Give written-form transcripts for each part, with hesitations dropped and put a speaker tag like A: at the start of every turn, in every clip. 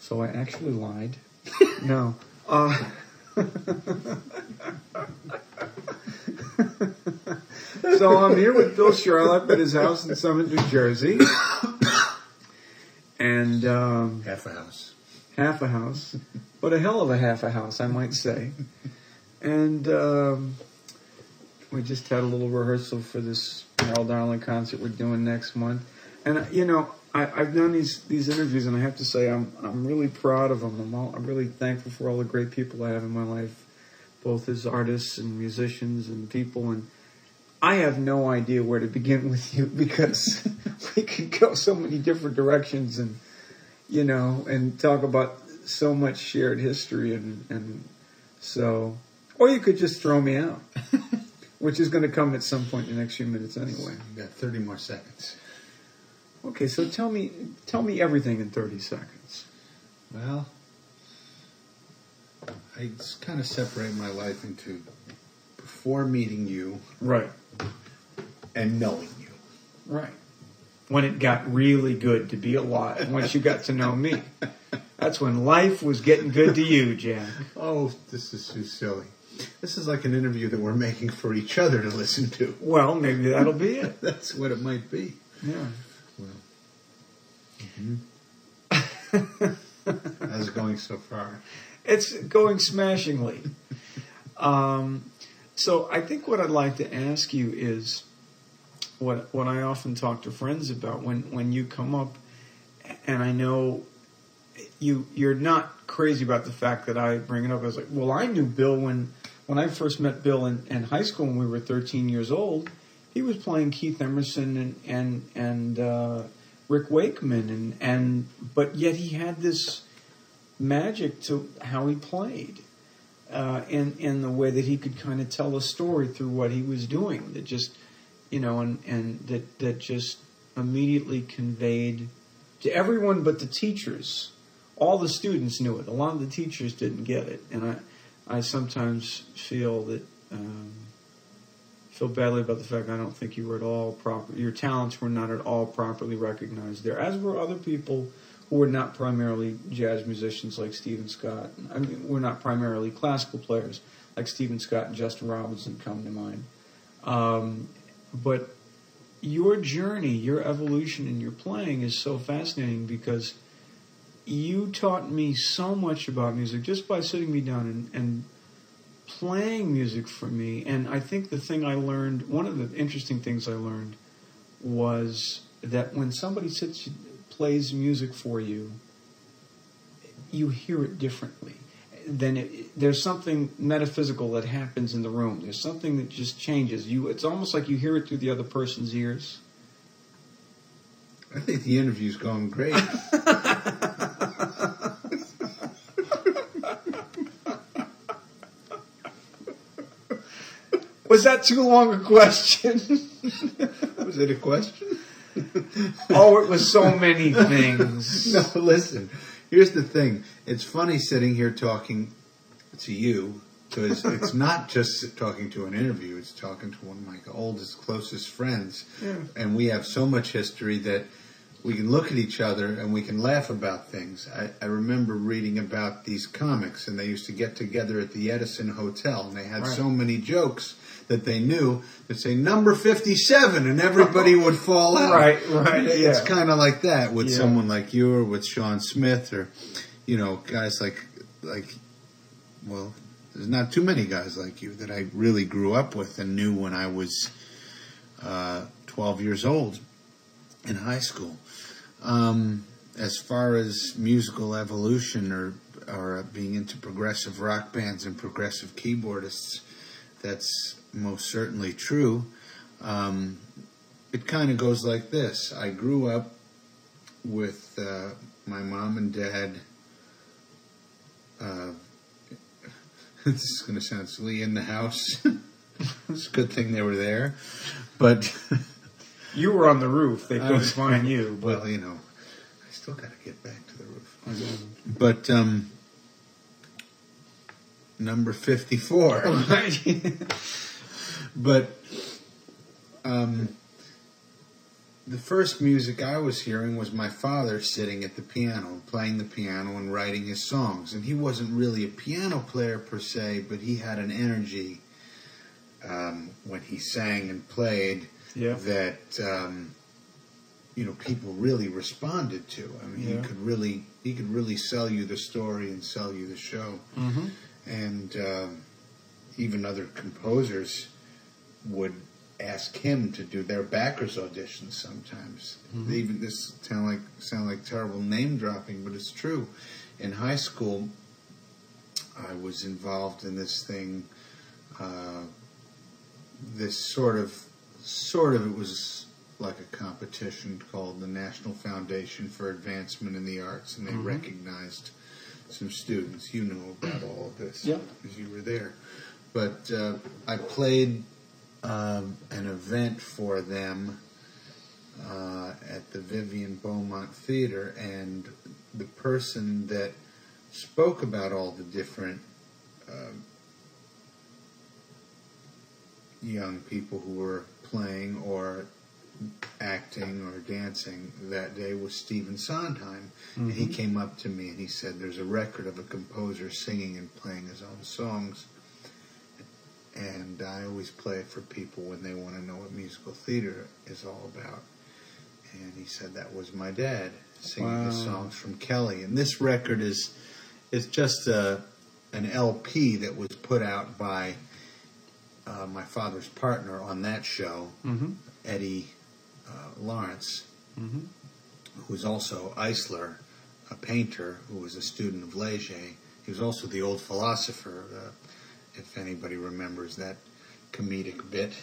A: So I actually lied. No. So I'm here with Bill Charlap at his house in Summit, New Jersey. And
B: half a house.
A: Half a house. But a hell of a half a house, I might say. And we just had a little rehearsal for this Harold Darling concert we're doing next month. And, you know, I've done these interviews, and I have to say I'm really proud of them. I'm really thankful for all the great people I have in my life, both as artists and musicians and people. And I have no idea where to begin with you because we could go so many different directions and, you know, and talk about so much shared history. And so, or you could just throw me out, which is going to come at some point in the next few minutes anyway.
B: You've got 30 more seconds.
A: Okay, so tell me everything in 30 seconds.
B: Well, I just kind of separate my life into before meeting you,
A: right,
B: and knowing you,
A: right. When it got really good to be alive, once you got to know me, that's when life was getting good to you, Jack.
B: Oh, this is too silly. This is like an interview that we're making for each other to listen to.
A: Well, maybe that'll be it.
B: That's what it might be.
A: Yeah.
B: Well. How's it going so far?
A: It's going smashingly. So I think what I'd like to ask you is what I often talk to friends about when you come up, and I know you're not crazy about the fact that I bring it up. I was like, well, I knew Bill when I first met Bill in high school when we were 13 years old. He was playing Keith Emerson and Rick Wakeman, but yet he had this magic to how he played, in the way that he could kind of tell a story through what he was doing that just, you know, and that just immediately conveyed to everyone but the teachers. All the students knew it. A lot of the teachers didn't get it, and I sometimes feel that. Feel badly about the fact I don't think you were at all proper. Your talents were not at all properly recognized there, as were other people who were not primarily jazz musicians like Stephen Scott. I mean, we're not primarily classical players like Stephen Scott and Justin Robinson come to mind. But your journey, your evolution in your playing is so fascinating because you taught me so much about music just by sitting me down and playing music for me. And I think the thing I learned, one of the interesting things I learned was that when somebody plays music for you, you hear it differently. There's something metaphysical that happens in the room. There's something that just changes. It's almost like you hear it through the other person's ears.
B: I think the interview's going great.
A: Was that too long a question?
B: Was it a question?
A: Oh, it was so many things.
B: No, listen. Here's the thing. It's funny sitting here talking to you because it's not just talking to an interview. It's talking to one of my oldest, closest friends.
A: Yeah.
B: And we have so much history that we can look at each other and we can laugh about things. I remember reading about these comics, and they used to get together at the Edison Hotel, and they had so many jokes that they knew that say number 57 and everybody would fall out.
A: Right.
B: It's kind of like that with someone like you or with Sean Smith or, you know, guys like, well, there's not too many guys like you that I really grew up with and knew when I was 12 years old in high school. As far as musical evolution or being into progressive rock bands and progressive keyboardists, that's most certainly true. It kind of goes like this. I grew up with my mom and dad. This is going to sound silly, in the house. It's a good thing they were there. But
A: you were on the roof. They couldn't find you.
B: But. Well, you know, I still got to get back to the roof. But number 54. Right. But the first music I was hearing was my father sitting at the piano, playing the piano and writing his songs. And he wasn't really a piano player per se, but he had an energy when he sang and played that people really responded to. I mean, he could really sell you the story and sell you the show.
A: Mm-hmm.
B: And even other composers would ask him to do their backers auditions sometimes.
A: Mm-hmm.
B: Even this sound like terrible name dropping, but it's true. In high school, I was involved in this thing. This sort of it was like a competition called the National Foundation for Advancement in the Arts, and they recognized some students. You know about all of this because you were there. But I played an event for them at the Vivian Beaumont Theater, and the person that spoke about all the different young people who were playing or acting or dancing that day was Stephen Sondheim. And he came up to me and he said, there's a record of a composer singing and playing his own songs, and I always play it for people when they want to know what musical theater is all about. And he said that was my dad singing his songs from Kelly. And this record is just an LP that was put out by my father's partner on that show, Eddie Lawrence, who was also Eisler, a painter who was a student of Leger. He was also the old philosopher, if anybody remembers that comedic bit.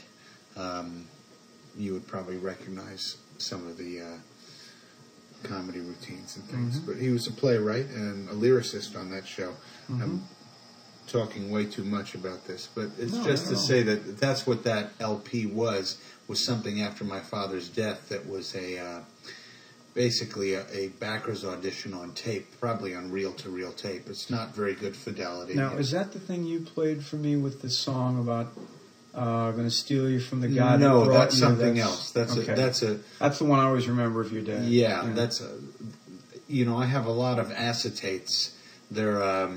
B: You would probably recognize some of the comedy routines and things. But he was a playwright and a lyricist on that show. I'm talking way too much about this, but it's say that that's what that LP was something after my father's death that was basically a backers audition on tape, probably on reel-to-reel tape. It's not very good fidelity.
A: Now, is that the thing you played for me with the song about going to steal you from the God that brought you?
B: No, that's something else. That's
A: the one I always remember of your dad.
B: Yeah. That's I have a lot of acetates. They're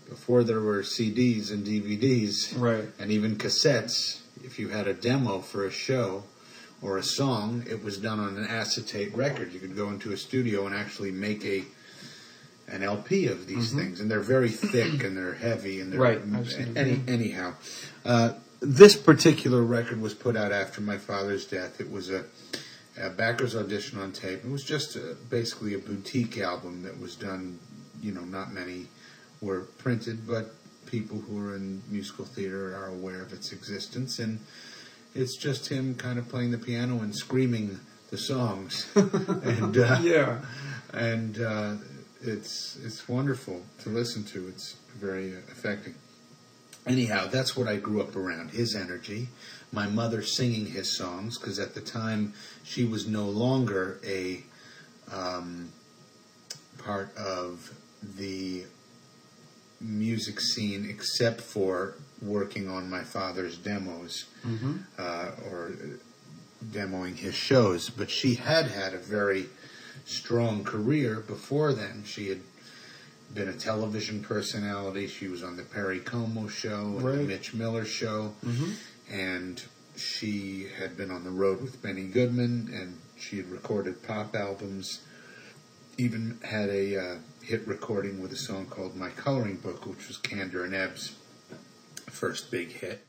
B: before there were CDs and DVDs, and even cassettes. If you had a demo for a show or a song, it was done on an acetate record. You could go into a studio and actually make an LP of these things, and they're very thick and they're heavy and they're anyhow. This particular record was put out after my father's death. It was a backers audition on tape. It was just basically a boutique album that was done. Not many were printed, but people who are in musical theater are aware of its existence, and it's just him kind of playing the piano and screaming the songs, and it's wonderful to listen to. It's very affecting. Anyhow, that's what I grew up around, his energy. My mother singing his songs, because at the time she was no longer a part of the music scene except for working on my father's demos or demoing his shows. But she had a very strong career before then. She had been a television personality. She was on the Perry Como show and the Mitch Miller show. And she had been on the road with Benny Goodman, and she had recorded pop albums. Even had a hit recording with a song called My Coloring Book, which was Kander and Ebb's first big hit.